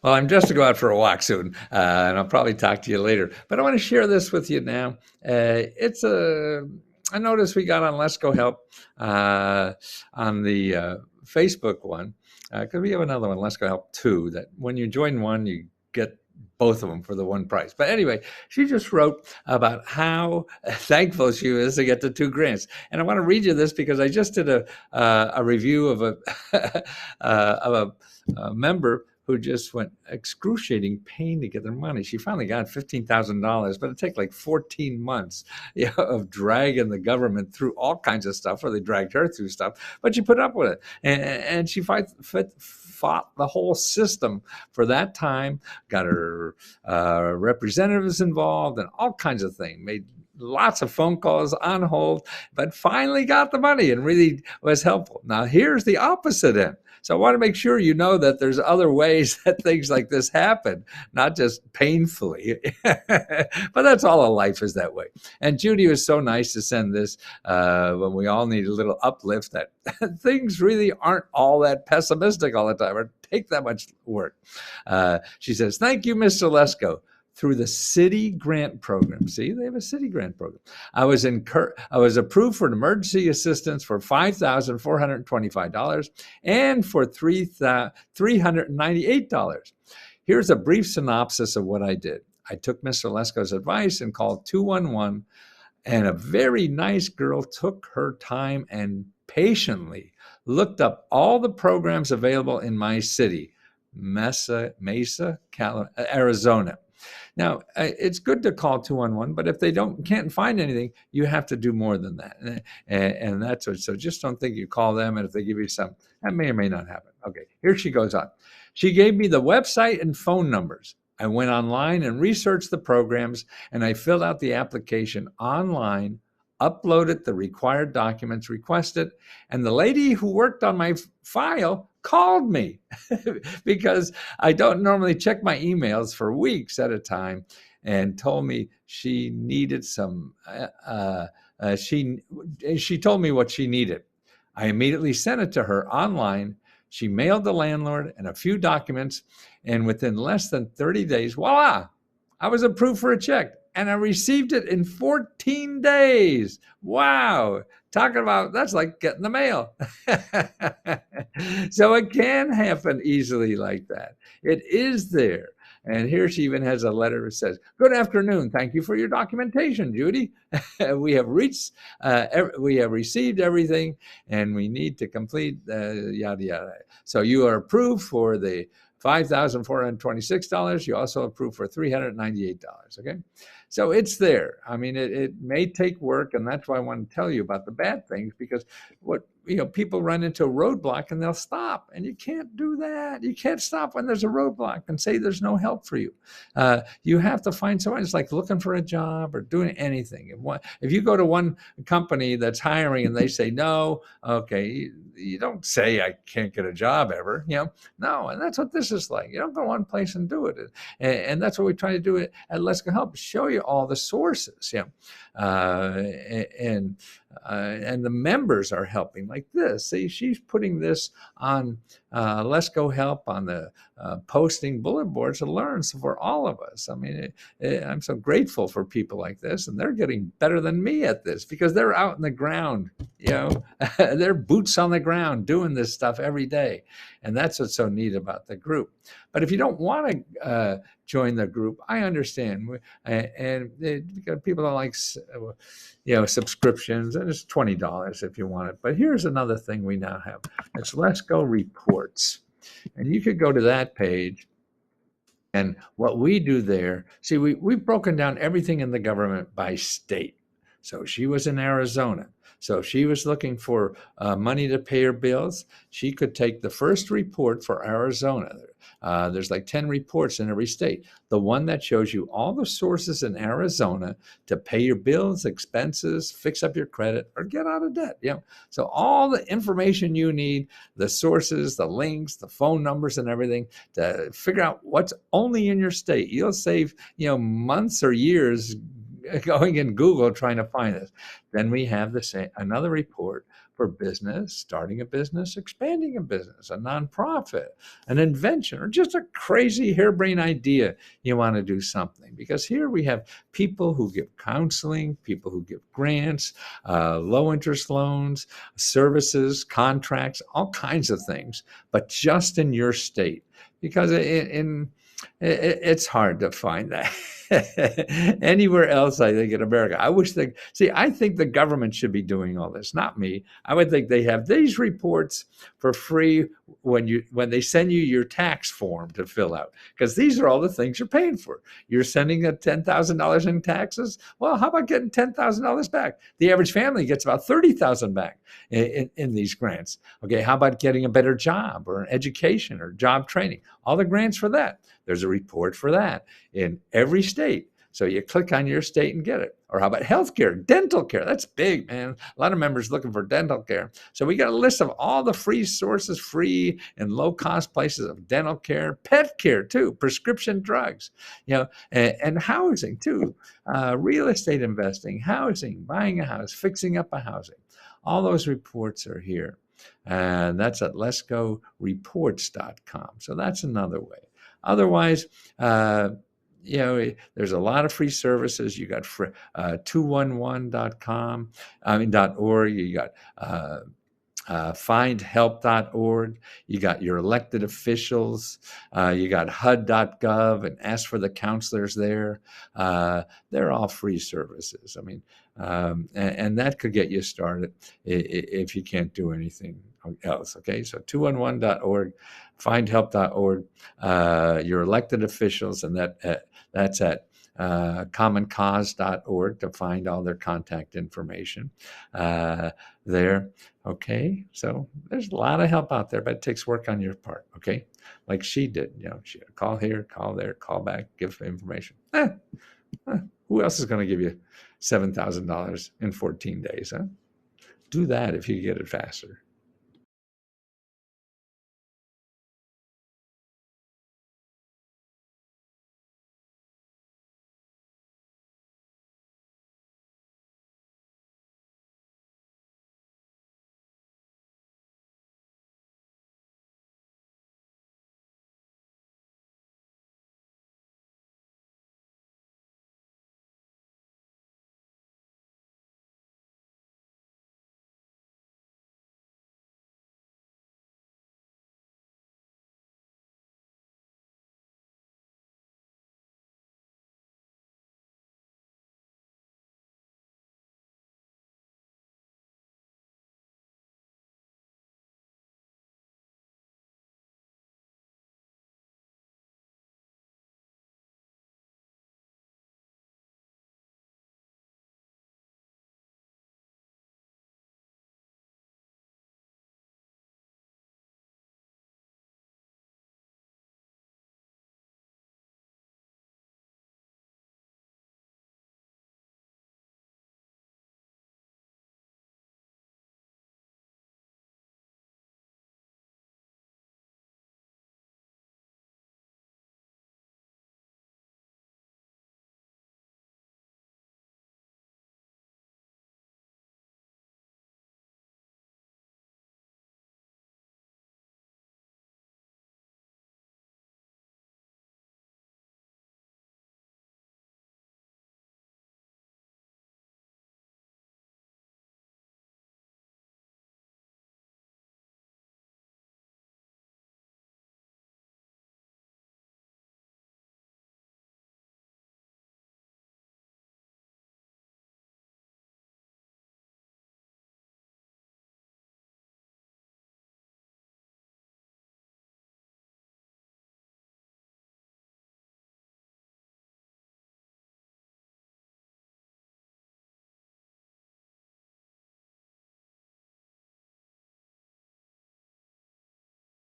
Well, I'm just to go out for a walk soon, and I'll probably talk to you later. But I want to share this with you now. It's a I noticed we got on Let's Go Help on the Facebook one because we have another one, Let's Go Help 2, that when you join one, you get both of them for the one price. But anyway, she just wrote about how thankful she is to get the 2 grants. And I want to read you this because I just did a review of a member who just went excruciating pain to get their money. She finally got $15,000, but it took like 14 months of dragging the government through all kinds of stuff, or they dragged her through stuff, but she put up with it. And she fought the whole system for that time, got her representatives involved and all kinds of things, made lots of phone calls on hold, but finally got the money and really was helpful. Now, here's the opposite end. So I want to make sure you know that there's other ways that things like this happen, not just painfully. But that's all of life is that way. And Judy was so nice to send this when we all need a little uplift, that things really aren't all that pessimistic all the time or take that much work. She says, "Thank you, Mr. Lesko. Through the city grant program." See, they have a city grant program. I was approved for an emergency assistance for $5,425 and for $398. Here's a brief synopsis of what I did. I took Mr. Lesko's advice and called 211, and a very nice girl took her time and patiently looked up all the programs available in my city, Mesa, Arizona. Now, it's good to call 211, but if they can't find anything, you have to do more than that. And that's what, so just don't think you call them, and if they give you some, that may or may not happen. Okay, here she goes on. She gave me the website and phone numbers. I went online and researched the programs, and I filled out the application online, uploaded the required documents requested, and the lady who worked on my file called me because I don't normally check my emails for weeks at a time, and told me she needed some, she told me what she needed. I immediately sent it to her online. She mailed the landlord and a few documents, and within less than 30 days, voila, I was approved for a check. And I received it in 14 days. Wow. Talking about, that's like getting the mail. So it can happen easily like that. It is there. And here she even has a letter that says, "Good afternoon. Thank you for your documentation, Judy. we have received everything, and we need to complete yada, yada. So you are approved for the $5,426. You also approved for $398. Okay. So it's there. I mean, it may take work, and that's why I want to tell you about the bad things, because people run into a roadblock and they'll stop, and you can't do that. You can't stop when there's a roadblock and say there's no help for you. You have to find someone. It's like looking for a job or doing anything. If you go to one company that's hiring and they say no, okay, you don't say I can't get a job ever. No, and that's what this is like. You don't go one place and do it, and that's what we try to do at Let's Go Help. Show you all the sources, and the members are helping like this. See, she's putting this on Let's Go Help on the posting bulletin boards to learn for all of us. I mean, I'm so grateful for people like this, and they're getting better than me at this because they're out in the ground, they're boots on the ground doing this stuff every day. And that's what's so neat about the group. But if you don't want to join the group, I understand. And people don't like, subscriptions, and it's $20 if you want it. But here's another thing we now have. It's Let's Go Reports. And you could go to that page. And what we do there, see, we've broken down everything in the government by state. So she was in Arizona. So if she was looking for money to pay her bills, she could take the first report for Arizona. There's like 10 reports in every state. The one that shows you all the sources in Arizona to pay your bills, expenses, fix up your credit, or get out of debt. So all the information you need, the sources, the links, the phone numbers, and everything to figure out what's only in your state. You'll save, months or years going in Google trying to find this. Then we have the same another report for business, starting a business, expanding a business, a nonprofit, an invention, or just a crazy harebrained idea you want to do something. Because here we have people who give counseling, people who give grants, low interest loans, services, contracts, all kinds of things, but just in your state. Because it's hard to find that anywhere else. I think in America, I think the government should be doing all this, not me. I would think they have these reports for free when they send you your tax form to fill out, because these are all the things you're paying for. You're sending a $10,000 in taxes. Well, how about getting $10,000 back? The average family gets about $30,000 back in these grants. Okay, how about getting a better job or an education or job training? All the grants for that. There's a report for that in every state. So you click on your state and get it. Or how about healthcare, dental care? That's big, man. A lot of members looking for dental care. So we got a list of all the free sources, free and low cost places of dental care, pet care too, prescription drugs, and housing too, real estate investing, housing, buying a house, fixing up a housing. All those reports are here. And that's at letsgoreports.com. So that's another way. Otherwise, there's a lot of free services. You got 211.com, .org. You got findhelp.org. You got your elected officials. You got HUD.gov and ask for the counselors there. They're all free services. I mean, and that could get you started if you can't do anything else. Okay, so 211.org, findhelp.org, your elected officials, and that's at commoncause.org to find all their contact information there. Okay, so there's a lot of help out there, but it takes work on your part. Okay, like she did. She call here, call there, call back, give information. Who else is going to give you $7,000 in 14 days? Huh? Do that if you get it faster.